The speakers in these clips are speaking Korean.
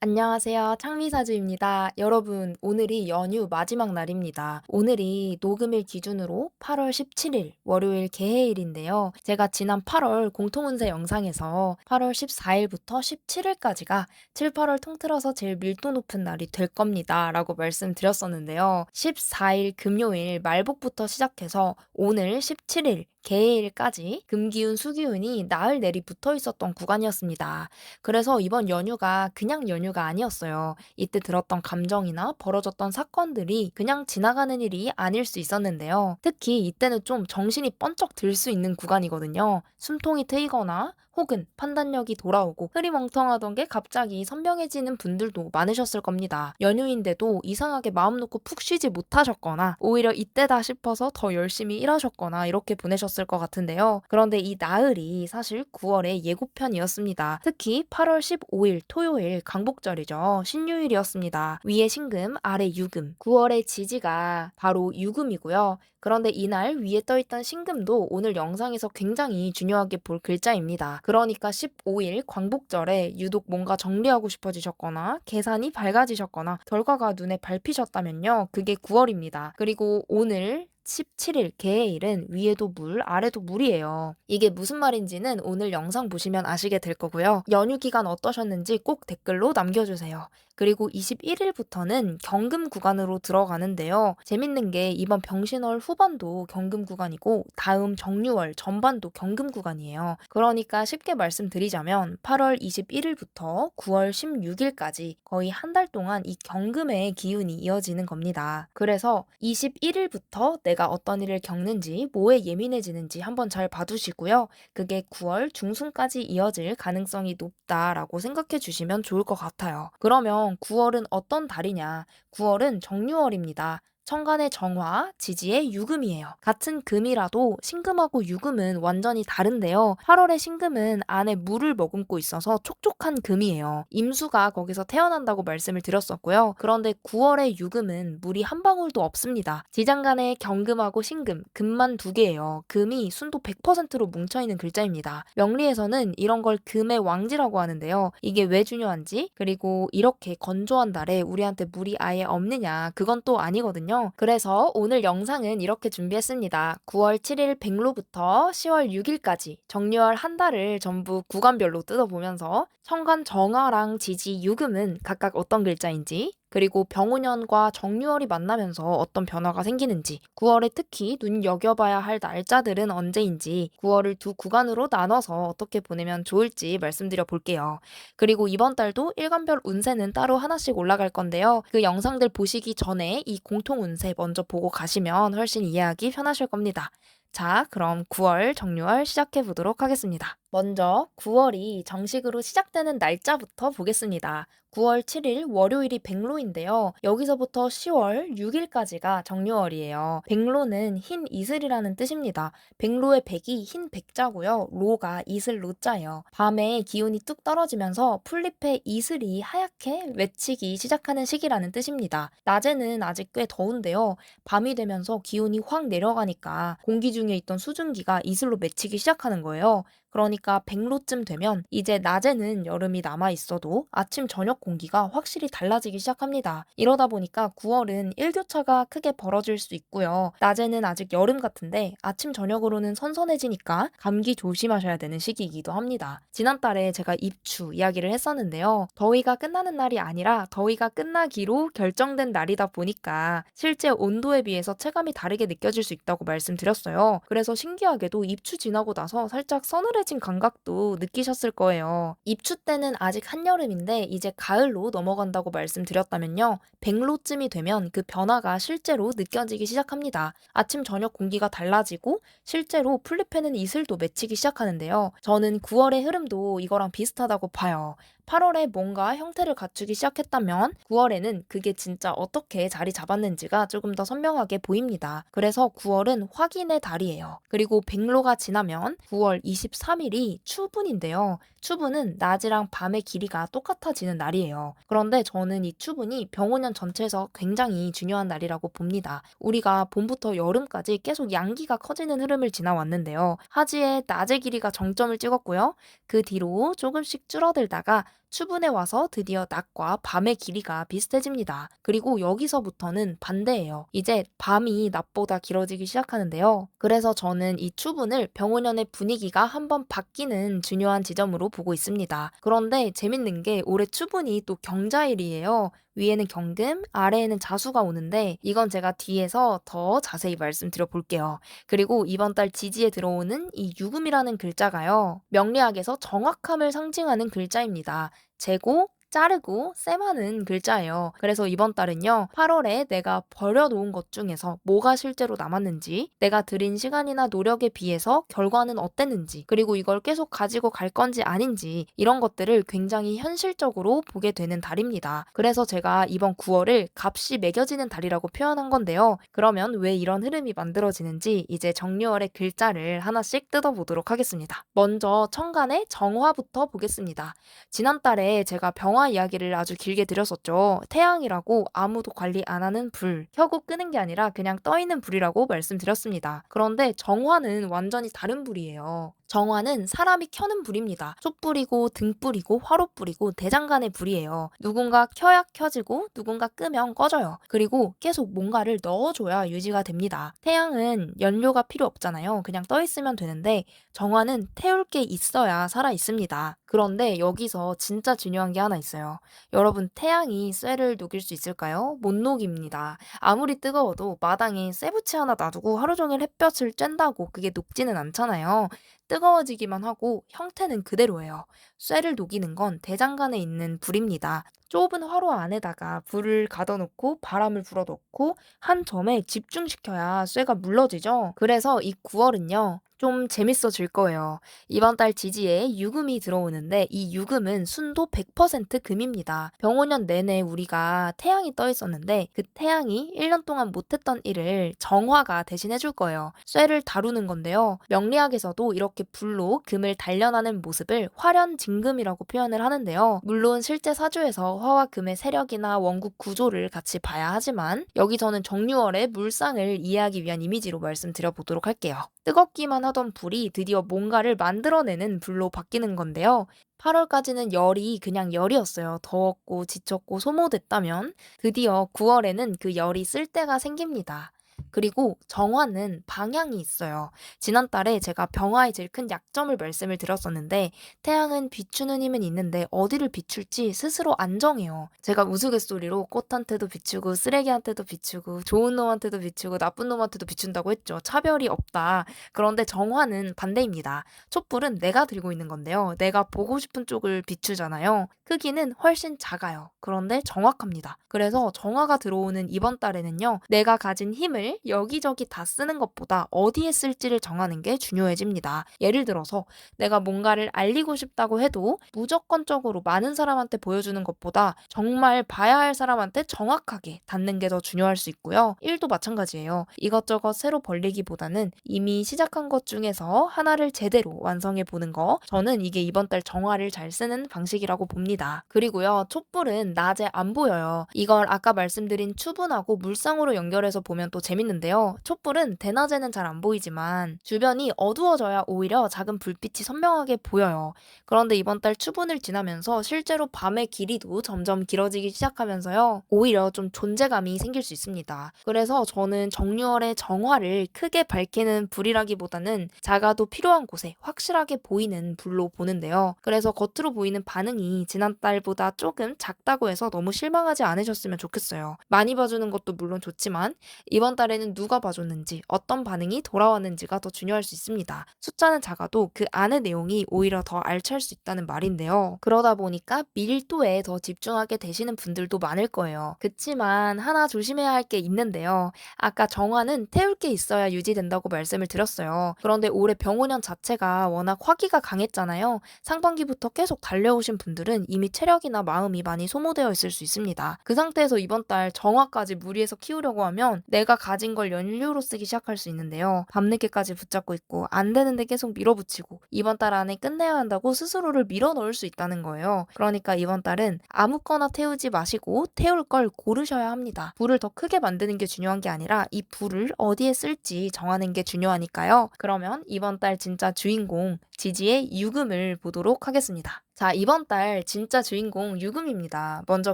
안녕하세요. 창미사주입니다. 여러분, 오늘이 연휴 마지막 날입니다. 오늘이 녹음일 기준으로 8월 17일 월요일 개해일인데요. 제가 지난 8월 공통운세 영상에서 8월 14일부터 17일까지가 7, 8월 통틀어서 제일 밀도 높은 날이 될 겁니다. 라고 말씀드렸었는데요. 14일 금요일 말복부터 시작해서 오늘 17일 개해일까지 금기운, 수기운이 나흘 내리 붙어 있었던 구간이었습니다. 그래서 이번 연휴가 그냥 연휴가 아니었어요. 이때 들었던 감정이나 벌어졌던 사건들이 그냥 지나가는 일이 아닐 수 있었는데요. 특히 이때는 좀 정신이 번쩍 들 수 있는 구간이거든요. 숨통이 트이거나 혹은 판단력이 돌아오고 흐리멍텅하던 게 갑자기 선명해지는 분들도 많으셨을 겁니다. 연휴인데도 이상하게 마음 놓고 푹 쉬지 못하셨거나 오히려 이때다 싶어서 더 열심히 일하셨거나 이렇게 보내셨을 것 같은데요. 그런데 이 나흘이 사실 9월의 예고편이었습니다. 특히 8월 15일 토요일 강복절이죠. 신유일이었습니다. 위에 신금, 아래 유금. 9월의 지지가 바로 유금이고요. 그런데 이날 위에 떠있던 신금도 오늘 영상에서 굉장히 중요하게 볼 글자입니다. 그러니까 15일 광복절에 유독 뭔가 정리하고 싶어지셨거나 계산이 밝아지셨거나 결과가 눈에 밟히셨다면요. 그게 9월입니다. 그리고 오늘 17일 개해일은 위에도 물, 아래도 물이에요. 이게 무슨 말인지는 오늘 영상 보시면 아시게 될 거고요. 연휴 기간 어떠셨는지 꼭 댓글로 남겨주세요. 그리고 21일부터는 경금 구간으로 들어가는데요. 재밌는 게 이번 병신월 후반도 경금 구간이고 다음 정유월 전반도 경금 구간이에요. 그러니까 쉽게 말씀드리자면 8월 21일부터 9월 16일까지 거의 한 달 동안 이 경금의 기운이 이어지는 겁니다. 그래서 21일부터 내가 어떤 일을 겪는지, 뭐에 예민해지는지 한번 잘 봐두시고요. 그게 9월 중순까지 이어질 가능성이 높다라고 생각해 주시면 좋을 것 같아요. 그러면 9월은 어떤 달이냐? 9월은 정유월입니다. 천간의 정화, 지지의 유금이에요. 같은 금이라도 신금하고 유금은 완전히 다른데요. 8월의 신금은 안에 물을 머금고 있어서 촉촉한 금이에요. 임수가 거기서 태어난다고 말씀을 드렸었고요. 그런데 9월의 유금은 물이 한 방울도 없습니다. 지장간의 경금하고 신금, 금만 두 개예요. 금이 순도 100%로 뭉쳐있는 글자입니다. 명리에서는 이런 걸 금의 왕지라고 하는데요. 이게 왜 중요한지, 그리고 이렇게 건조한 달에 우리한테 물이 아예 없느냐, 그건 또 아니거든요. 그래서 오늘 영상은 이렇게 준비했습니다. 9월 7일 백로부터 10월 6일까지 정유월 한 달을 전부 구간별로 뜯어보면서 천간 정화랑 지지 유금은 각각 어떤 글자인지, 그리고 병우년과 정유월이 만나면서 어떤 변화가 생기는지, 9월에 특히 눈여겨봐야 할 날짜들은 언제인지, 9월을 두 구간으로 나눠서 어떻게 보내면 좋을지 말씀드려 볼게요. 그리고 이번 달도 일간별 운세는 따로 하나씩 올라갈 건데요. 그 영상들 보시기 전에 이 공통 운세 먼저 보고 가시면 훨씬 이해하기 편하실 겁니다. 자, 그럼 9월 정유월 시작해 보도록 하겠습니다. 먼저 9월이 정식으로 시작되는 날짜부터 보겠습니다. 9월 7일 월요일이 백로인데요. 여기서부터 10월 6일까지가 정유월이에요. 백로는 흰 이슬이라는 뜻입니다. 백로의 백이 흰 백자고요. 로가 이슬 로자예요. 밤에 기온이 뚝 떨어지면서 풀잎의 이슬이 하얗게 맺히기 시작하는 시기라는 뜻입니다. 낮에는 아직 꽤 더운데요. 밤이 되면서 기온이 확 내려가니까 공기 중에 있던 수증기가 이슬로 맺히기 시작하는 거예요. 그러니까 백로쯤 되면 이제 낮에는 여름이 남아 있어도 아침 저녁 공기가 확실히 달라지기 시작합니다. 이러다 보니까 9월은 일교차가 크게 벌어질 수 있고요. 낮에는 아직 여름 같은데 아침 저녁으로는 선선해지니까 감기 조심하셔야 되는 시기이기도 합니다. 지난달에 제가 입추 이야기를 했었는데요. 더위가 끝나는 날이 아니라 더위가 끝나기로 결정된 날이다 보니까 실제 온도에 비해서 체감이 다르게 느껴질 수 있다고 말씀드렸어요. 그래서 신기하게도 입추 지나고 나서 살짝 서늘해진 감각도 느끼셨을 거예요. 입추 때는 아직 한여름인데 이제 가을로 넘어간다고 말씀드렸다면요. 백로쯤이 되면 그 변화가 실제로 느껴지기 시작합니다. 아침 저녁 공기가 달라지고 실제로 풀잎에는 이슬도 맺히기 시작하는데요. 저는 9월의 흐름도 이거랑 비슷하다고 봐요. 8월에 뭔가 형태를 갖추기 시작했다면 9월에는 그게 진짜 어떻게 자리 잡았는지가 조금 더 선명하게 보입니다. 그래서 9월은 확인의 달이에요. 그리고 백로가 지나면 9월 23일이 추분인데요. 추분은 낮이랑 밤의 길이가 똑같아지는 날이에요. 그런데 저는 이 추분이 병오년 전체에서 굉장히 중요한 날이라고 봅니다. 우리가 봄부터 여름까지 계속 양기가 커지는 흐름을 지나왔는데요. 하지에 낮의 길이가 정점을 찍었고요. 그 뒤로 조금씩 줄어들다가 추분에 와서 드디어 낮과 밤의 길이가 비슷해집니다. 그리고 여기서부터는 반대예요. 이제 밤이 낮보다 길어지기 시작하는데요. 그래서 저는 이 추분을 병원연의 분위기가 한번 바뀌는 중요한 지점으로 보고 있습니다. 그런데 재밌는 게 올해 추분이 또 경자일이에요. 위에는 경금, 아래에는 자수가 오는데 이건 제가 뒤에서 더 자세히 말씀드려 볼게요. 그리고 이번 달 지지에 들어오는 이 유금이라는 글자가요. 명리학에서 정확함을 상징하는 글자입니다. 재고, 자르고, 셈하는 글자예요. 그래서 이번 달은요, 8월에 내가 버려놓은 것 중에서 뭐가 실제로 남았는지, 내가 들인 시간이나 노력에 비해서 결과는 어땠는지, 그리고 이걸 계속 가지고 갈 건지 아닌지, 이런 것들을 굉장히 현실적으로 보게 되는 달입니다. 그래서 제가 이번 9월을 값이 매겨지는 달이라고 표현한 건데요. 그러면 왜 이런 흐름이 만들어지는지 이제 정유월의 글자를 하나씩 뜯어보도록 하겠습니다. 먼저 천간의 정화부터 보겠습니다. 지난달에 제가 병화 이야기를 아주 길게 드렸었죠. 태양이라고 아무도 관리 안 하는 불, 켜고 끄는 게 아니라 그냥 떠 있는 불이라고 말씀드렸습니다. 그런데 정화는 완전히 다른 불이에요. 정화는 사람이 켜는 불입니다. 촛불이고 등불이고 화롯불이고 대장간의 불이에요. 누군가 켜야 켜지고 누군가 끄면 꺼져요. 그리고 계속 뭔가를 넣어줘야 유지가 됩니다. 태양은 연료가 필요 없잖아요. 그냥 떠 있으면 되는데 정화는 태울 게 있어야 살아 있습니다. 그런데 여기서 진짜 중요한 게 하나 있어요. 여러분, 태양이 쇠를 녹일 수 있을까요? 못 녹입니다. 아무리 뜨거워도 마당에 쇠붙이 하나 놔두고 하루 종일 햇볕을 쬐다고 그게 녹지는 않잖아요. 뜨거워지기만 하고 형태는 그대로예요. 쇠를 녹이는 건 대장간에 있는 불입니다. 좁은 화로 안에다가 불을 가둬놓고 바람을 불어넣고 한 점에 집중시켜야 쇠가 물러지죠. 그래서 이 9월은요. 좀 재밌어질 거예요. 이번 달 지지에 유금이 들어오는데 이 유금은 순도 100% 금입니다. 병오년 내내 우리가 태양이 떠 있었는데 그 태양이 1년 동안 못했던 일을 정화가 대신해 줄 거예요. 쇠를 다루는 건데요. 명리학에서도 이렇게 불로 금을 단련하는 모습을 화련진금이라고 표현을 하는데요. 물론 실제 사주에서 화와 금의 세력이나 원국 구조를 같이 봐야 하지만 여기 저는 정유월의 물상을 이해하기 위한 이미지로 말씀드려 보도록 할게요. 뜨겁기만 하던 불이 드디어 뭔가를 만들어내는 불로 바뀌는 건데요. 8월까지는 열이 그냥 열이었어요. 더웠고 지쳤고 소모됐다면 드디어 9월에는 그 열이 쓸 때가 생깁니다. 그리고 정화는 방향이 있어요. 지난달에 제가 병화의 제일 큰 약점을 말씀을 드렸었는데 태양은 비추는 힘은 있는데 어디를 비출지 스스로 안 정해요. 제가 우스갯소리로 꽃한테도 비추고 쓰레기한테도 비추고 좋은 놈한테도 비추고 나쁜 놈한테도 비춘다고 했죠. 차별이 없다. 그런데 정화는 반대입니다. 촛불은 내가 들고 있는 건데요. 내가 보고 싶은 쪽을 비추잖아요. 크기는 훨씬 작아요. 그런데 정확합니다. 그래서 정화가 들어오는 이번 달에는요. 내가 가진 힘을 여기저기 다 쓰는 것보다 어디에 쓸지를 정하는 게 중요해집니다. 예를 들어서 내가 뭔가를 알리고 싶다고 해도 무조건적으로 많은 사람한테 보여주는 것보다 정말 봐야 할 사람한테 정확하게 닿는 게 더 중요할 수 있고요. 일도 마찬가지예요. 이것저것 새로 벌리기보다는 이미 시작한 것 중에서 하나를 제대로 완성해 보는 거, 저는 이게 이번 달 정화를 잘 쓰는 방식이라고 봅니다. 그리고요, 촛불은 낮에 안 보여요. 이걸 아까 말씀드린 추분하고 물상으로 연결해서 보면 또 재밌는데요. 촛불은 대낮에는 잘 안 보이지만 주변이 어두워져야 오히려 작은 불빛이 선명하게 보여요. 그런데 이번 달 추분을 지나면서 실제로 밤의 길이도 점점 길어지기 시작하면서요. 오히려 좀 존재감이 생길 수 있습니다. 그래서 저는 정유월의 정화를 크게 밝히는 불이라기보다는 작아도 필요한 곳에 확실하게 보이는 불로 보는데요. 그래서 겉으로 보이는 반응이 지난달보다 조금 작다고 해서 너무 실망하지 않으셨으면 좋겠어요. 많이 봐주는 것도 물론 좋지만 이번 달에는 누가 봐줬는지 어떤 반응이 돌아왔는지가 더 중요할 수 있습니다. 숫자는 작아도 그 안의 내용이 오히려 더 알찰 수 있다는 말인데요. 그러다 보니까 밀도에 더 집중하게 되시는 분들도 많을 거예요. 그치만 하나 조심해야 할 게 있는데요. 아까 정화는 태울 게 있어야 유지된다고 말씀을 드렸어요. 그런데 올해 병오년 자체가 워낙 화기가 강했잖아요. 상반기부터 계속 달려오신 분들은 이미 체력이나 마음이 많이 소모되어 있을 수 있습니다. 그 상태에서 이번 달 정화까지 무리해서 키우려고 하면 내가 가진 걸 연료로 쓰기 시작할 수 있는데요. 밤늦게까지 붙잡고 있고 안 되는데 계속 밀어붙이고 이번 달 안에 끝내야 한다고 스스로를 밀어넣을 수 있다는 거예요. 그러니까 이번 달은 아무거나 태우지 마시고 태울 걸 고르셔야 합니다. 불을 더 크게 만드는 게 중요한 게 아니라 이 불을 어디에 쓸지 정하는 게 중요하니까요. 그러면 이번 달 진짜 주인공 지지의 유금을 보도록 하겠습니다. 자, 이번 달 진짜 주인공 유금입니다. 먼저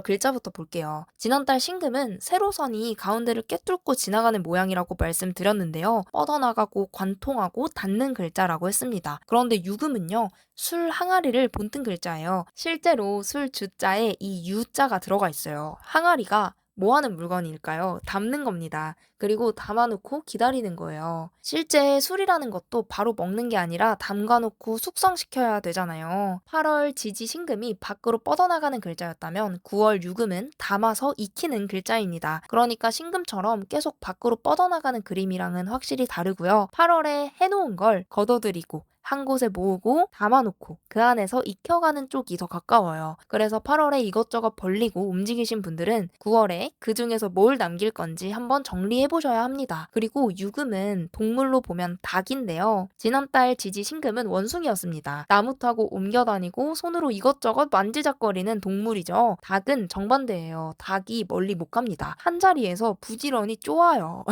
글자부터 볼게요. 지난달 신금은 세로선이 가운데를 꿰뚫고 지나가는 모양이라고 말씀드렸는데요. 뻗어나가고 관통하고 닿는 글자라고 했습니다. 그런데 유금은요, 술 항아리를 본뜬 글자예요. 실제로 술 주자에 이 유자가 들어가 있어요. 항아리가 뭐 하는 물건일까요? 담는 겁니다. 그리고 담아놓고 기다리는 거예요. 실제 술이라는 것도 바로 먹는 게 아니라 담가놓고 숙성시켜야 되잖아요. 8월 지지 신금이 밖으로 뻗어나가는 글자였다면 9월 유금은 담아서 익히는 글자입니다. 그러니까 신금처럼 계속 밖으로 뻗어나가는 그림이랑은 확실히 다르고요. 8월에 해놓은 걸 걷어들이고 한 곳에 모으고 담아놓고 그 안에서 익혀가는 쪽이 더 가까워요. 그래서 8월에 이것저것 벌리고 움직이신 분들은 9월에 그 중에서 뭘 남길 건지 한번 정리해 보셔야 합니다. 그리고 유금은 동물로 보면 닭인데요. 지난달 지지 신금은 원숭이였습니다. 나무 타고 옮겨다니고 손으로 이것저것 만지작거리는 동물이죠. 닭은 정반대예요. 닭이 멀리 못 갑니다. 한 자리에서 부지런히 쪼아요.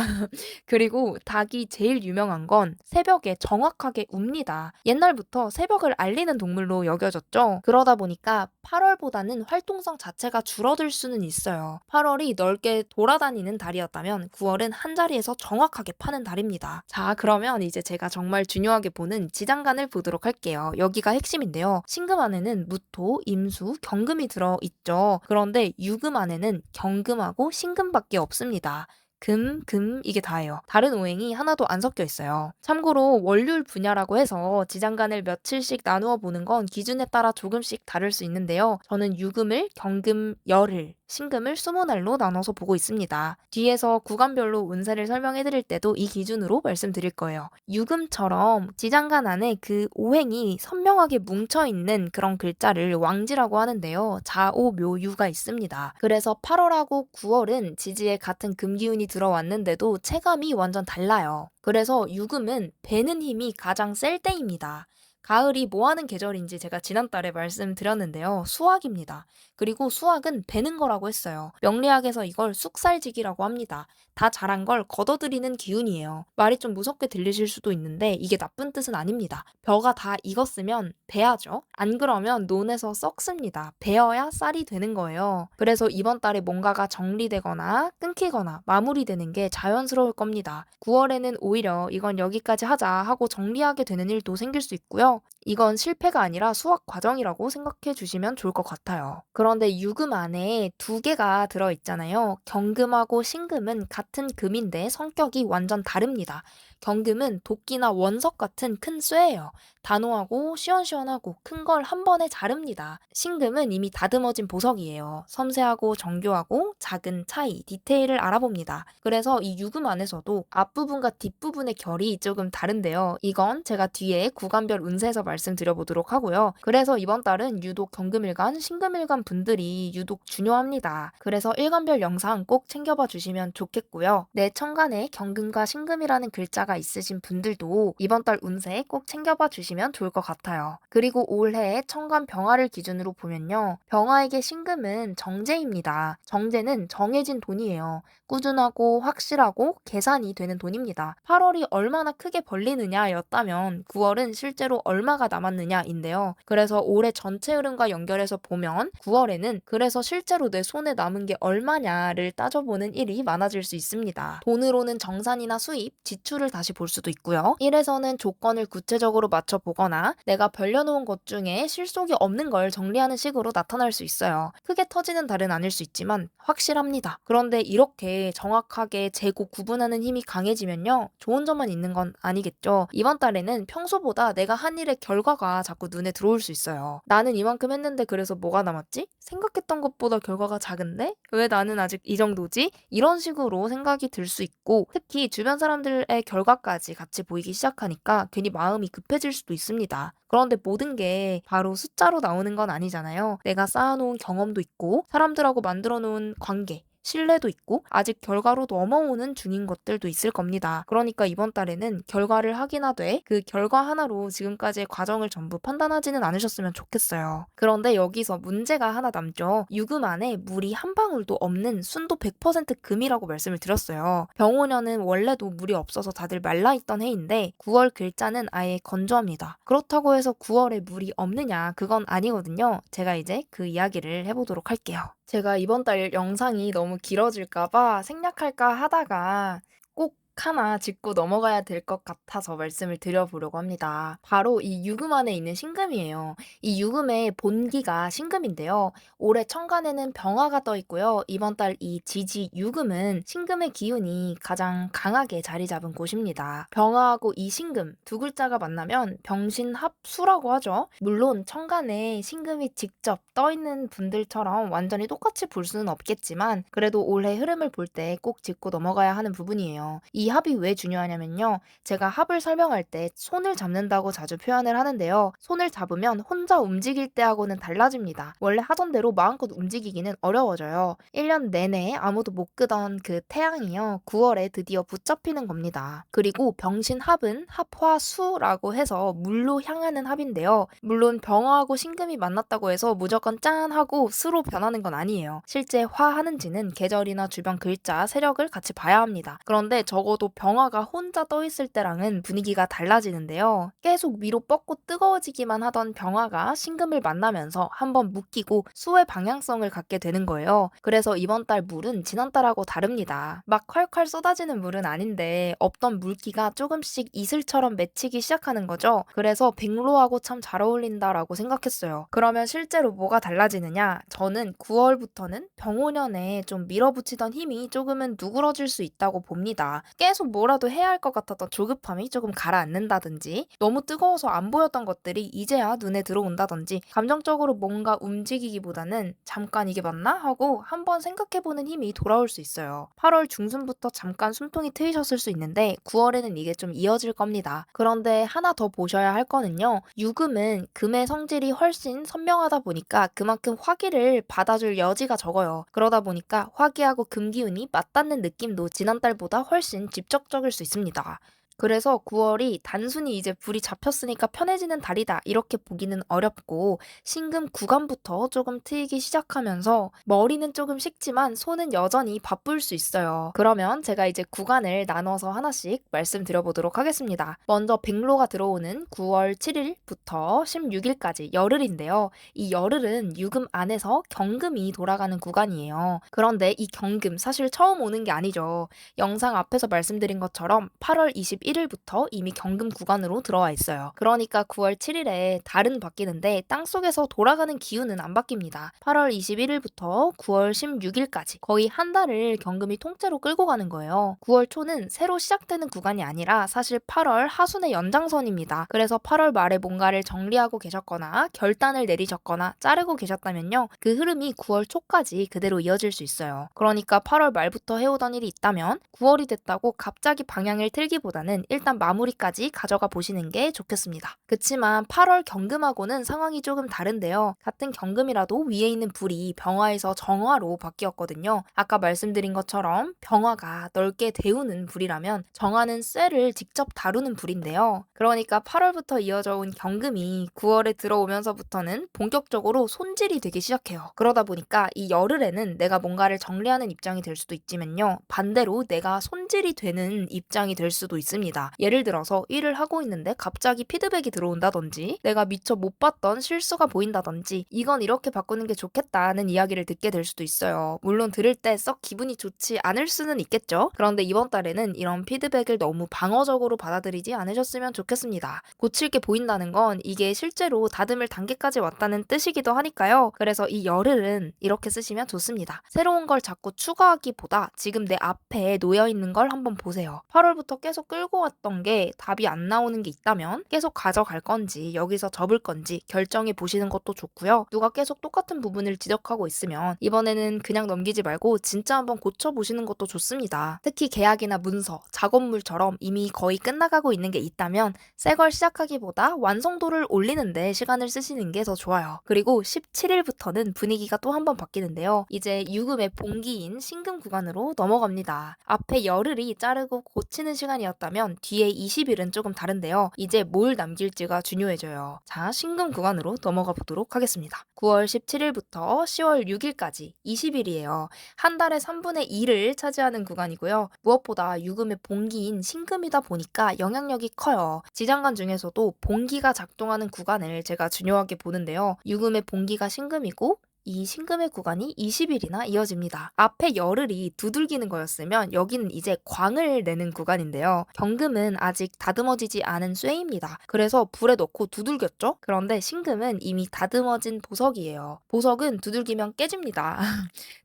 그리고 닭이 제일 유명한 건 새벽에 정확하게 웁니다. 옛날부터 새벽을 알리는 동물로 여겨졌죠. 그러다 보니까 8월보다는 활동성 자체가 줄어들 수는 있어요. 8월이 넓게 돌아다니는 달이었다면 9월은 한자리에서 정확하게 파는 달입니다. 자, 그러면 이제 제가 정말 중요하게 보는 지장간을 보도록 할게요. 여기가 핵심인데요. 신금 안에는 무토, 임수, 경금이 들어있죠. 그런데 유금 안에는 경금하고 신금밖에 없습니다. 금, 이게 다예요. 다른 오행이 하나도 안 섞여 있어요. 참고로 월률 분야라고 해서 지장간을 며칠씩 나누어 보는 건 기준에 따라 조금씩 다를 수 있는데요. 저는 유금을, 경금, 열을, 신금을 20날로 나눠서 보고 있습니다. 뒤에서 구간별로 운세를 설명해 드릴 때도 이 기준으로 말씀드릴 거예요. 유금처럼 지장간 안에 그 오행이 선명하게 뭉쳐있는 그런 글자를 왕지라고 하는데요. 자오묘유가 있습니다. 그래서 8월하고 9월은 지지에 같은 금기운이 들어왔는데도 체감이 완전 달라요. 그래서 유금은 배는 힘이 가장 셀 때입니다. 가을이 뭐 하는 계절인지 제가 지난달에 말씀드렸는데요. 수확입니다. 그리고 수확은 베는 거라고 했어요. 명리학에서 이걸 쑥살지기라고 합니다. 다 자란 걸 걷어들이는 기운이에요. 말이 좀 무섭게 들리실 수도 있는데 이게 나쁜 뜻은 아닙니다. 벼가 다 익었으면 베야죠. 안 그러면 논에서 썩습니다. 베어야 쌀이 되는 거예요. 그래서 이번 달에 뭔가가 정리되거나 끊기거나 마무리되는 게 자연스러울 겁니다. 9월에는 오히려 이건 여기까지 하자 하고 정리하게 되는 일도 생길 수 있고요. 이건 실패가 아니라 수학 과정이라고 생각해 주시면 좋을 것 같아요. 그런데 유금 안에 두 개가 들어있잖아요. 경금하고 신금은 같은 금인데 성격이 완전 다릅니다. 경금은 도끼나 원석 같은 큰 쇠예요. 단호하고 시원시원하고 큰 걸 한 번에 자릅니다. 신금은 이미 다듬어진 보석이에요. 섬세하고 정교하고 작은 차이, 디테일을 알아봅니다. 그래서 이 유금 안에서도 앞부분과 뒷부분의 결이 조금 다른데요. 이건 제가 뒤에 구간별 운세에서 말씀드려보도록 하고요. 그래서 이번 달은 유독 경금일간, 신금일간 분들이 유독 중요합니다. 그래서 일간별 영상 꼭 챙겨봐 주시면 좋겠고요. 내 천간에 경금과 신금이라는 글자가 있으신 분들도 이번 달 운세 꼭 챙겨봐 주시면 좋을 것 같아요. 그리고 올해 천간 병화를 기준으로 보면요. 병화에게 신금은 정제입니다. 정제는 정해진 돈이에요. 꾸준하고 확실하고 계산이 되는 돈입니다. 8월이 얼마나 크게 벌리느냐였다면 9월은 실제로 얼마가 남았느냐인데요. 그래서 올해 전체 흐름과 연결해서 보면 9월에는 그래서 실제로 내 손에 남은 게 얼마냐를 따져보는 일이 많아질 수 있습니다. 돈으로는 정산이나 수입, 지출을 다시 볼 수도 있고요. 1에서는 조건을 구체적으로 맞춰보거나 내가 벌려놓은 것 중에 실속이 없는 걸 정리하는 식으로 나타날 수 있어요. 크게 터지는 달은 아닐 수 있지만 확실합니다. 그런데 이렇게 정확하게 재고 구분하는 힘이 강해지면요. 좋은 점만 있는 건 아니겠죠. 이번 달에는 평소보다 내가 한 일의 결과가 자꾸 눈에 들어올 수 있어요. 나는 이만큼 했는데 그래서 뭐가 남았지? 생각했던 것보다 결과가 작은데? 왜 나는 아직 이 정도지? 이런 식으로 생각이 들 수 있고 특히 주변 사람들의 결과까지 같이 보이기 시작하니까 괜히 마음이 급해질 수도 있습니다. 그런데 모든 게 바로 숫자로 나오는 건 아니잖아요. 내가 쌓아놓은 경험도 있고 사람들하고 만들어 놓은 관계, 신뢰도 있고 아직 결과로 넘어오는 중인 것들도 있을 겁니다. 그러니까 이번 달에는 결과를 확인하되 그 결과 하나로 지금까지의 과정을 전부 판단하지는 않으셨으면 좋겠어요. 그런데 여기서 문제가 하나 남죠. 유금 안에 물이 한 방울도 없는 순도 100% 금이라고 말씀을 드렸어요. 병오년은 원래도 물이 없어서 다들 말라있던 해인데 9월 글자는 아예 건조합니다. 그렇다고 해서 9월에 물이 없느냐, 그건 아니거든요. 제가 이제 그 이야기를 해보도록 할게요. 제가 이번 달 영상이 너무 길어질까봐 생략할까 하다가 꼭 하나 짚고 넘어가야 될 것 같아서 말씀을 드려보려고 합니다. 바로 이 유금 안에 있는 신금이에요. 이 유금의 본기가 신금인데요. 올해 천간에는 병화가 떠 있고요. 이번 달 이 지지 유금은 신금의 기운이 가장 강하게 자리 잡은 곳입니다. 병화하고 이 신금 두 글자가 만나면 병신합수라고 하죠. 물론 천간에 신금이 직접 떠 있는 분들처럼 완전히 똑같이 볼 수는 없겠지만 그래도 올해 흐름을 볼 때 꼭 짚고 넘어가야 하는 부분이에요. 이 합이 왜 중요하냐면요. 제가 합을 설명할 때 손을 잡는다고 자주 표현을 하는데요. 손을 잡으면 혼자 움직일 때하고는 달라집니다. 원래 하던 대로 마음껏 움직이기는 어려워져요. 1년 내내 아무도 못 끄던 그 태양이요. 9월에 드디어 붙잡히는 겁니다. 그리고 병신합은 합화수라고 해서 물로 향하는 합인데요. 물론 병화하고 신금이 만났다고 해서 무조건 짠 하고 수로 변하는 건 아니에요. 실제 화하는지는 계절이나 주변 글자, 세력을 같이 봐야 합니다. 그런데 적어도 병화가 혼자 떠있을 때랑은 분위기가 달라지는데요. 계속 위로 뻗고 뜨거워지기만 하던 병화가 신금을 만나면서 한번 묶이고 수의 방향성을 갖게 되는 거예요. 그래서 이번 달 물은 지난달하고 다릅니다. 막 콸콸 쏟아지는 물은 아닌데 없던 물기가 조금씩 이슬처럼 맺히기 시작하는 거죠. 그래서 백로하고 참 잘 어울린다라고 생각했어요. 그러면 실제로 뭐가 달라지느냐? 저는 9월부터는 병오년에 좀 밀어붙이던 힘이 조금은 누그러질 수 있다고 봅니다. 계속 뭐라도 해야 할 것 같았던 조급함이 조금 가라앉는다든지 너무 뜨거워서 안 보였던 것들이 이제야 눈에 들어온다든지 감정적으로 뭔가 움직이기보다는 잠깐 이게 맞나? 하고 한번 생각해보는 힘이 돌아올 수 있어요. 8월 중순부터 잠깐 숨통이 트이셨을 수 있는데 9월에는 이게 좀 이어질 겁니다. 그런데 하나 더 보셔야 할 거는요. 유금은 금의 성질이 훨씬 선명하다 보니까 그만큼 화기를 받아줄 여지가 적어요. 그러다 보니까 화기하고 금 기운이 맞닿는 느낌도 지난달보다 훨씬 직접적일 수 있습니다. 그래서 9월이 단순히 이제 불이 잡혔으니까 편해지는 달이다 이렇게 보기는 어렵고 신금 구간부터 조금 트이기 시작하면서 머리는 조금 식지만 손은 여전히 바쁠 수 있어요. 그러면 제가 이제 구간을 나눠서 하나씩 말씀드려보도록 하겠습니다. 먼저 백로가 들어오는 9월 7일부터 16일까지 열흘인데요. 이 열흘은 유금 안에서 경금이 돌아가는 구간이에요. 그런데 이 경금 사실 처음 오는 게 아니죠. 영상 앞에서 말씀드린 것처럼 8월 21일부터 이미 경금 구간으로 들어와 있어요. 그러니까 9월 7일에 달은 바뀌는데 땅속에서 돌아가는 기운은 안 바뀝니다. 8월 21일부터 9월 16일까지 거의 한 달을 경금이 통째로 끌고 가는 거예요. 9월 초는 새로 시작되는 구간이 아니라 사실 8월 하순의 연장선입니다. 그래서 8월 말에 뭔가를 정리하고 계셨거나 결단을 내리셨거나 자르고 계셨다면요. 그 흐름이 9월 초까지 그대로 이어질 수 있어요. 그러니까 8월 말부터 해오던 일이 있다면 9월이 됐다고 갑자기 방향을 틀기보다는 일단 마무리까지 가져가 보시는 게 좋겠습니다. 그치만 8월 경금하고는 상황이 조금 다른데요. 같은 경금이라도 위에 있는 불이 병화에서 정화로 바뀌었거든요. 아까 말씀드린 것처럼 병화가 넓게 데우는 불이라면 정화는 쇠를 직접 다루는 불인데요. 그러니까 8월부터 이어져 온 경금이 9월에 들어오면서부터는 본격적으로 손질이 되기 시작해요. 그러다 보니까 이 열흘에는 내가 뭔가를 정리하는 입장이 될 수도 있지만요. 반대로 내가 손질이 되는 입장이 될 수도 있습니다. 예를 들어서 일을 하고 있는데 갑자기 피드백이 들어온다든지 내가 미처 못 봤던 실수가 보인다든지 이건 이렇게 바꾸는 게 좋겠다는 이야기를 듣게 될 수도 있어요. 물론 들을 때 썩 기분이 좋지 않을 수는 있겠죠. 그런데 이번 달에는 이런 피드백을 너무 방어적으로 받아들이지 않으셨으면 좋겠습니다. 고칠 게 보인다는 건 이게 실제로 다듬을 단계까지 왔다는 뜻이기도 하니까요. 그래서 이 열흘은 이렇게 쓰시면 좋습니다. 새로운 걸 자꾸 추가하기보다 지금 내 앞에 놓여 있는 걸 한번 보세요. 8월부터 계속 끌고 해보았던 게 답이 안 나오는 게 있다면 계속 가져갈 건지 여기서 접을 건지 결정해 보시는 것도 좋고요. 누가 계속 똑같은 부분을 지적하고 있으면 이번에는 그냥 넘기지 말고 진짜 한번 고쳐보시는 것도 좋습니다. 특히 계약이나 문서, 작업물처럼 이미 거의 끝나가고 있는 게 있다면 새 걸 시작하기보다 완성도를 올리는데 시간을 쓰시는 게 더 좋아요. 그리고 17일부터는 분위기가 또 한 번 바뀌는데요. 이제 유금의 봉기인 신금 구간으로 넘어갑니다. 앞에 열흘이 자르고 고치는 시간이었다면 뒤에 20일은 조금 다른데요. 이제 뭘 남길지가 중요해져요. 자, 신금 구간으로 넘어가 보도록 하겠습니다. 9월 17일부터 10월 6일까지 20일이에요. 한 달에 3분의 2를 차지하는 구간이고요. 무엇보다 유금의 봉기인 신금이다 보니까 영향력이 커요. 지장간 중에서도 봉기가 작동하는 구간을 제가 중요하게 보는데요. 유금의 봉기가 신금이고 이 신금의 구간이 20일이나 이어집니다. 앞에 열흘이 두들기는 거였으면 여기는 이제 광을 내는 구간인데요. 경금은 아직 다듬어지지 않은 쇠입니다. 그래서 불에 넣고 두들겼죠? 그런데 신금은 이미 다듬어진 보석이에요. 보석은 두들기면 깨집니다.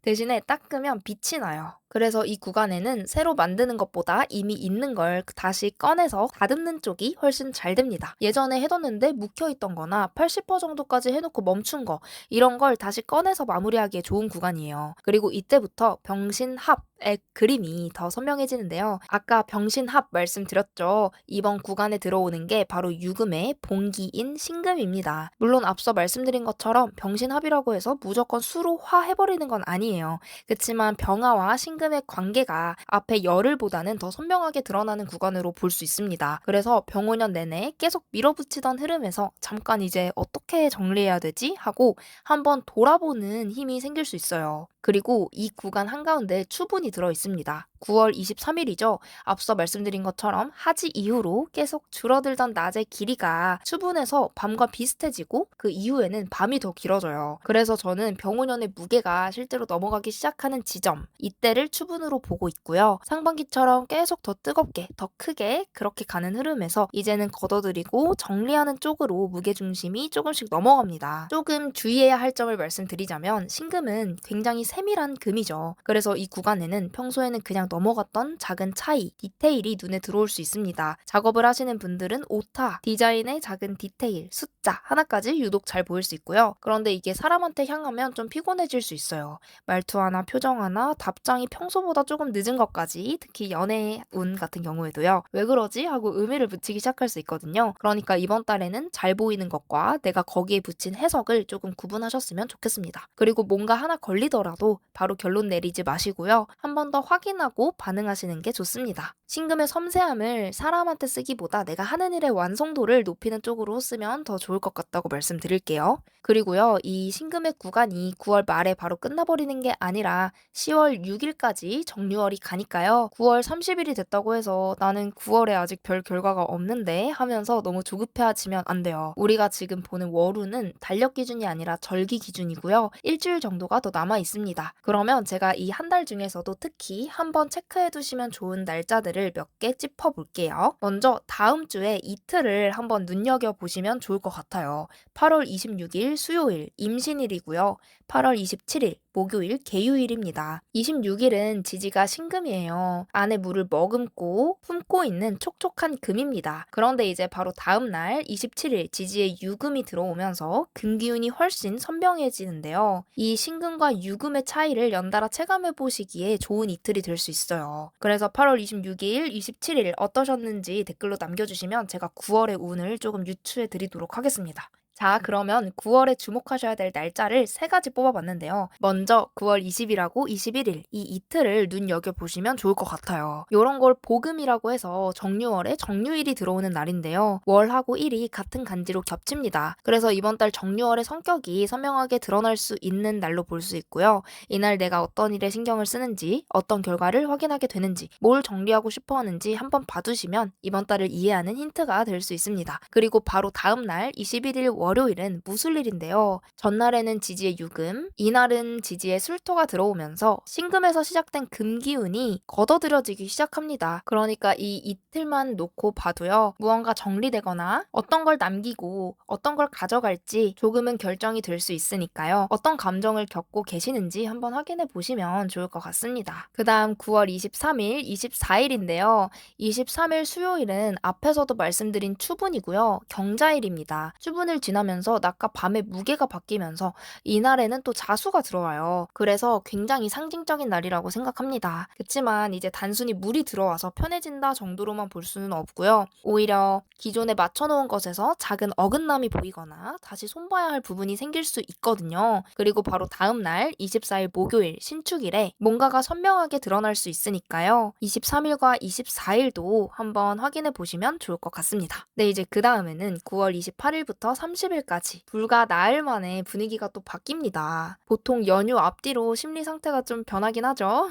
대신에 닦으면 빛이 나요. 그래서 이 구간에는 새로 만드는 것보다 이미 있는 걸 다시 꺼내서 다듬는 쪽이 훨씬 잘 됩니다. 예전에 해뒀는데 묵혀있던 거나 80% 정도까지 해놓고 멈춘 거 이런 걸 다시 꺼내서 마무리하기에 좋은 구간이에요. 그리고 이때부터 병신합의 그림이 더 선명해지는데요. 아까 병신합 말씀드렸죠. 이번 구간에 들어오는 게 바로 유금의 봉기인 신금입니다. 물론 앞서 말씀드린 것처럼 병신합이라고 해서 무조건 수로 화해버리는 건 아니에요. 그치만 병화와 신금의 관계가 앞에 열흘보다는 더 선명하게 드러나는 구간으로 볼 수 있습니다. 그래서 병오년 내내 계속 밀어붙이던 흐름에서 잠깐 이제 어떻게 정리해야 되지? 하고 한번 돌아보는 힘이 생길 수 있어요. 그리고 이 구간 한가운데 추분이 들어 있습니다. 9월 23일이죠. 앞서 말씀드린 것처럼 하지 이후로 계속 줄어들던 낮의 길이가 추분해서 밤과 비슷해지고 그 이후에는 밤이 더 길어져요. 그래서 저는 병오년의 무게가 실제로 넘어가기 시작하는 지점, 이때를 추분으로 보고 있고요. 상반기처럼 계속 더 뜨겁게, 더 크게 그렇게 가는 흐름에서 이제는 걷어들이고 정리하는 쪽으로 무게중심이 조금씩 넘어갑니다. 조금 주의해야 할 점을 말씀드리자면 신금은 굉장히 세밀한 금이죠. 그래서 이 구간에는 평소에는 그냥 넘어갔던 작은 차이, 디테일이 눈에 들어올 수 있습니다. 작업을 하시는 분들은 오타, 디자인의 작은 디테일, 숫자 하나까지 유독 잘 보일 수 있고요. 그런데 이게 사람한테 향하면 좀 피곤해질 수 있어요. 말투 하나, 표정 하나, 답장이 평소보다 조금 늦은 것까지, 특히 연애 운 같은 경우에도요. 왜 그러지? 하고 의미를 붙이기 시작할 수 있거든요. 그러니까 이번 달에는 잘 보이는 것과 내가 거기에 붙인 해석을 조금 구분하셨으면 좋겠습니다. 그리고 뭔가 하나 걸리더라도 바로 결론 내리지 마시고요. 한 번 더 확인하고 반응하시는 게 좋습니다. 신금의 섬세함을 사람한테 쓰기보다 내가 하는 일의 완성도를 높이는 쪽으로 쓰면 더 좋을 것 같다고 말씀드릴게요. 그리고요, 이 신금의 구간이 9월 말에 바로 끝나버리는 게 아니라 10월 6일까지 정유월이 가니까요. 9월 30일이 됐다고 해서 나는 9월에 아직 별 결과가 없는데 하면서 너무 조급해하시면 안 돼요. 우리가 지금 보는 월우는 달력 기준이 아니라 절기 기준이고요. 일주일 정도가 더 남아 있습니다. 그러면 제가 이 한 달 중에서도 특히 한번 체크해 두시면 좋은 날짜들을 몇 개 짚어볼게요. 먼저 다음 주에 이틀을 한번 눈여겨보시면 좋을 것 같아요. 8월 26일 수요일 임신일이고요. 8월 27일 목요일 개유일입니다. 26일은 지지가 신금이에요. 안에 물을 머금고 품고 있는 촉촉한 금입니다. 그런데 이제 바로 다음 날 27일 지지의 유금이 들어오면서 금기운이 훨씬 선명해지는데요. 이 신금과 유금의 차이를 연달아 체감해 보시기에 좋은 이틀이 될 수 있어요. 그래서 8월 26일, 27일 어떠셨는지 댓글로 남겨주시면 제가 9월의 운을 조금 유추해 드리도록 하겠습니다. 자, 그러면 9월에 주목하셔야 될 날짜를 3가지 뽑아봤는데요. 먼저 9월 20일하고 21일 이 이틀을 눈여겨보시면 좋을 것 같아요. 이런 걸 복음이라고 해서 정유월에 정유일이 들어오는 날인데요. 월하고 일이 같은 간지로 겹칩니다. 그래서 이번 달 정유월의 성격이 선명하게 드러날 수 있는 날로 볼 수 있고요. 이날 내가 어떤 일에 신경을 쓰는지, 어떤 결과를 확인하게 되는지, 뭘 정리하고 싶어 하는지 한번 봐두시면 이번 달을 이해하는 힌트가 될 수 있습니다. 그리고 바로 다음 날 21일 월요일은 무술일인데요. 전날에는 지지의 유금, 이날은 지지의 술토가 들어오면서 신금에서 시작된 금기운이 걷어들여지기 시작합니다. 그러니까 이 이틀만 놓고 봐도요. 무언가 정리되거나 어떤 걸 남기고 어떤 걸 가져갈지 조금은 결정이 될 수 있으니까요. 어떤 감정을 겪고 계시는지 한번 확인해 보시면 좋을 것 같습니다. 그 다음 9월 23일, 24일인데요. 23일 수요일은 앞에서도 말씀드린 추분이고요. 경자일입니다. 추분을 지나면서 낮과 밤의 무게가 바뀌면서 이날에는 또 자수가 들어와요. 그래서 굉장히 상징적인 날이라고 생각합니다. 그치만 이제 단순히 물이 들어와서 편해진다 정도로만 볼 수는 없고요. 오히려 기존에 맞춰놓은 것에서 작은 어긋남이 보이거나 다시 손봐야 할 부분이 생길 수 있거든요. 그리고 바로 다음 날 24일 목요일 신축일에 뭔가가 선명하게 드러날 수 있으니까요. 23일과 24일도 한번 확인해 보시면 좋을 것 같습니다. 네, 이제 그 다음에는 9월 28일부터 30일까지 불과 나흘 만에 분위기가 또 바뀝니다. 보통 연휴 앞뒤로 심리 상태가 좀 변하긴 하죠.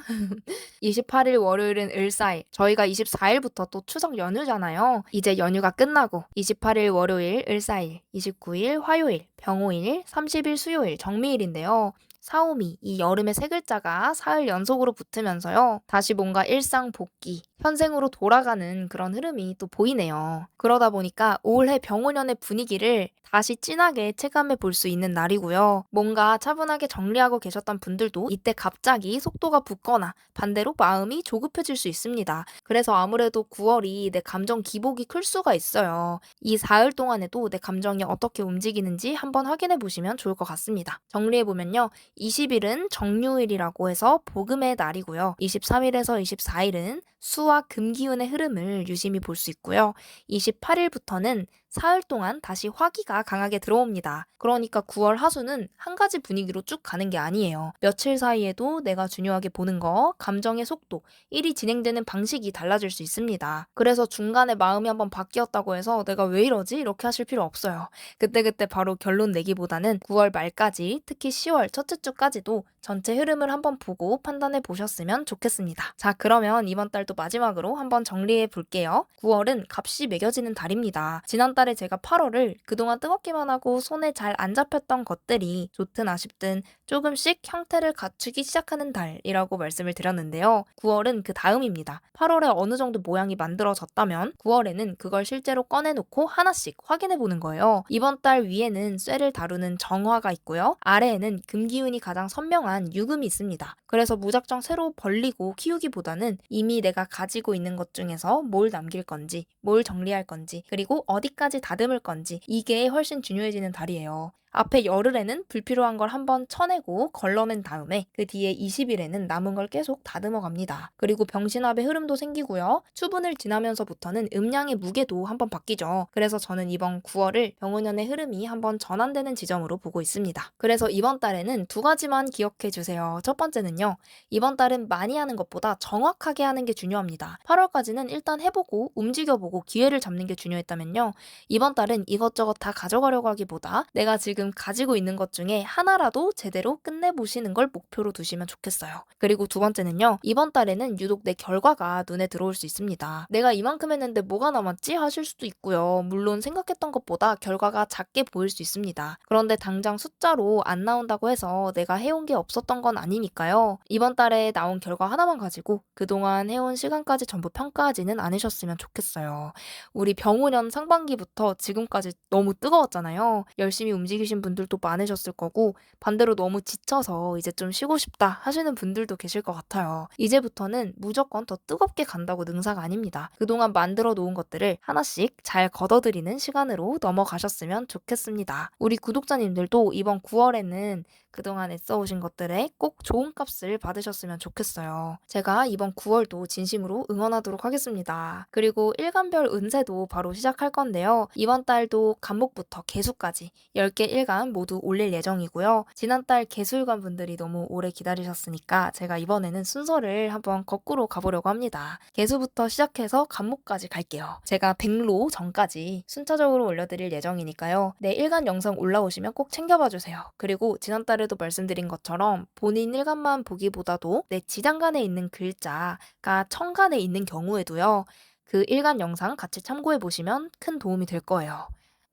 28일 월요일은 을사일, 저희가 24일부터 또 추석 연휴잖아요. 이제 연휴가 끝나고 28일 월요일 을사일, 29일 화요일, 병오일, 30일 수요일 정미일인데요. 사오미, 이 여름의 세 글자가 사흘 연속으로 붙으면서요. 다시 뭔가 일상 복귀, 현생으로 돌아가는 그런 흐름이 또 보이네요. 그러다 보니까 올해 병오년의 분위기를 다시 진하게 체감해 볼 수 있는 날이고요. 뭔가 차분하게 정리하고 계셨던 분들도 이때 갑자기 속도가 붙거나 반대로 마음이 조급해질 수 있습니다. 그래서 아무래도 9월이 내 감정 기복이 클 수가 있어요. 이 사흘 동안에도 내 감정이 어떻게 움직이는지 한번 확인해 보시면 좋을 것 같습니다. 정리해 보면요. 20일은 정유일이라고 해서 복음의 날이고요. 23일에서 24일은 수와 금기운의 흐름을 유심히 볼 수 있고요. 28일부터는 사흘 동안 다시 화기가 강하게 들어옵니다. 그러니까 9월 하수는 한 가지 분위기로 쭉 가는 게 아니에요. 며칠 사이에도 내가 중요하게 보는 거, 감정의 속도, 일이 진행되는 방식이 달라질 수 있습니다. 그래서 중간에 마음이 한번 바뀌었다고 해서 내가 왜 이러지? 이렇게 하실 필요 없어요. 그때그때 바로 결론 내기보다는 9월 말까지, 특히 10월 첫째 주까지도 전체 흐름을 한번 보고 판단해 보셨으면 좋겠습니다. 자, 그러면 이번 달도 마지막으로 한번 정리해 볼게요. 9월은 값이 매겨지는 달입니다. 지난달에 제가 8월을 그동안 뜨겁기만 하고 손에 잘 안 잡혔던 것들이 좋든 아쉽든 조금씩 형태를 갖추기 시작하는 달이라고 말씀을 드렸는데요. 9월은 그 다음입니다. 8월에 어느 정도 모양이 만들어졌다면 9월에는 그걸 실제로 꺼내놓고 하나씩 확인해 보는 거예요. 이번 달 위에는 쇠를 다루는 정화가 있고요. 아래에는 금기운이 가장 선명한 유금이 있습니다. 그래서 무작정 새로 벌리고 키우기보다는 이미 내가 가지고 있는 것 중에서 뭘 남길 건지, 뭘 정리할 건지, 그리고 어디까지 다듬을 건지 이게 훨씬 중요해지는 달이에요. 앞에 열흘에는 불필요한 걸 한번 쳐내고 걸러낸 다음에 그 뒤에 20일에는 남은 걸 계속 다듬어 갑니다. 그리고 병신합의 흐름도 생기고요. 추분을 지나면서부터는 음양의 무게도 한번 바뀌죠. 그래서 저는 이번 9월을 병원연의 흐름이 한번 전환되는 지점으로 보고 있습니다. 그래서 이번 달에는 두 가지만 기억해 주세요. 첫 번째는요. 이번 달은 많이 하는 것보다 정확하게 하는 게 중요합니다. 8월까지는 일단 해보고 움직여보고 기회를 잡는 게 중요했다면요. 이번 달은 이것저것 다 가져가려고 하기보다 내가 지금 가지고 있는 것 중에 하나라도 제대로 끝내보시는 걸 목표로 두시면 좋겠어요. 그리고 두 번째는요. 이번 달에는 유독 내 결과가 눈에 들어올 수 있습니다. 내가 이만큼 했는데 뭐가 남았지? 하실 수도 있고요. 물론 생각했던 것보다 결과가 작게 보일 수 있습니다. 그런데 당장 숫자로 안 나온다고 해서 내가 해온 게 없었던 건 아니니까요. 이번 달에 나온 결과 하나만 가지고 그동안 해온 시간까지 전부 평가하지는 않으셨으면 좋겠어요. 우리 병오년 상반기부터 지금까지 너무 뜨거웠잖아요. 열심히 움직이신 분들도 많으셨을 거고 반대로 너무 지쳐서 이제 좀 쉬고 싶다 하시는 분들도 계실 것 같아요. 이제부터는 무조건 더 뜨겁게 간다고 능사가 아닙니다. 그동안 만들어 놓은 것들을 하나씩 잘 걷어들이는 시간으로 넘어가셨으면 좋겠습니다. 우리 구독자님들도 이번 9월에는 그동안 애써오신 것들에 꼭 좋은 값을 받으셨으면 좋겠어요. 제가 이번 9월도 진심으로 응원하도록 하겠습니다. 그리고 일간별 운세도 바로 시작할 건데요. 이번 달도 간목부터 개수까지 10개 일간 모두 올릴 예정이고요. 지난달 개수일간 분들이 너무 오래 기다리셨으니까 제가 이번에는 순서를 한번 거꾸로 가보려고 합니다. 개수부터 시작해서 간목까지 갈게요. 제가 백로 전까지 순차적으로 올려드릴 예정이니까요. 내 일간 영상 올라오시면 꼭 챙겨봐 주세요. 그리고 지난달에도 말씀드린 것처럼 본인 일간만 보기보다도 내 지장간에 있는 글자가 천간에 있는 경우에도요. 그 일간 영상 같이 참고해 보시면 큰 도움이 될 거예요.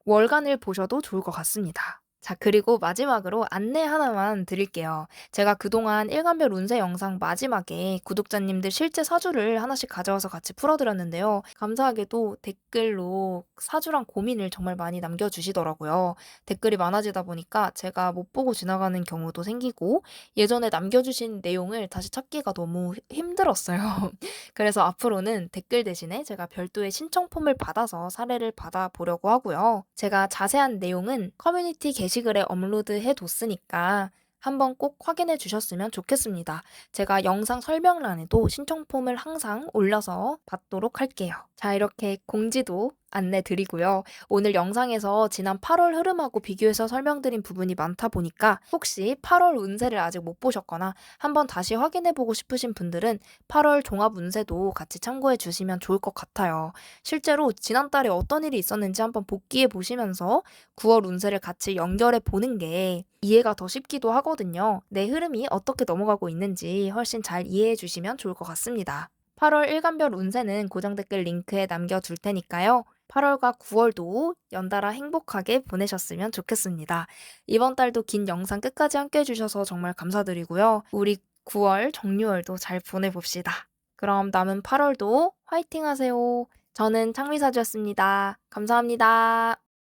월간을 보셔도 좋을 것 같습니다. 자, 그리고 마지막으로 안내 하나만 드릴게요. 제가 그동안 일간별 운세 영상 마지막에 구독자님들 실제 사주를 하나씩 가져와서 같이 풀어드렸는데요. 감사하게도 댓글로 사주랑 고민을 정말 많이 남겨주시더라고요. 댓글이 많아지다 보니까 제가 못 보고 지나가는 경우도 생기고 예전에 남겨주신 내용을 다시 찾기가 너무 힘들었어요. 그래서 앞으로는 댓글 대신에 제가 별도의 신청 폼을 받아서 사례를 받아보려고 하고요. 제가 자세한 내용은 커뮤니티 게시글에 업로드해 뒀으니까 한번 꼭 확인해 주셨으면 좋겠습니다. 제가 영상 설명란에도 신청 폼을 항상 올려서 받도록 할게요. 자, 이렇게 공지도 안내 드리고요. 오늘 영상에서 지난 8월 흐름하고 비교해서 설명드린 부분이 많다 보니까 혹시 8월 운세를 아직 못 보셨거나 한번 다시 확인해 보고 싶으신 분들은 8월 종합 운세도 같이 참고해 주시면 좋을 것 같아요. 실제로 지난달에 어떤 일이 있었는지 한번 복기해 보시면서 9월 운세를 같이 연결해 보는 게 이해가 더 쉽기도 하거든요. 내 흐름이 어떻게 넘어가고 있는지 훨씬 잘 이해해 주시면 좋을 것 같습니다. 8월 일간별 운세는 고정 댓글 링크에 남겨둘 테니까요. 8월과 9월도 연달아 행복하게 보내셨으면 좋겠습니다. 이번 달도 긴 영상 끝까지 함께 해주셔서 정말 감사드리고요. 우리 9월 정유월도 잘 보내봅시다. 그럼 남은 8월도 화이팅 하세요. 저는 창미사주였습니다. 감사합니다.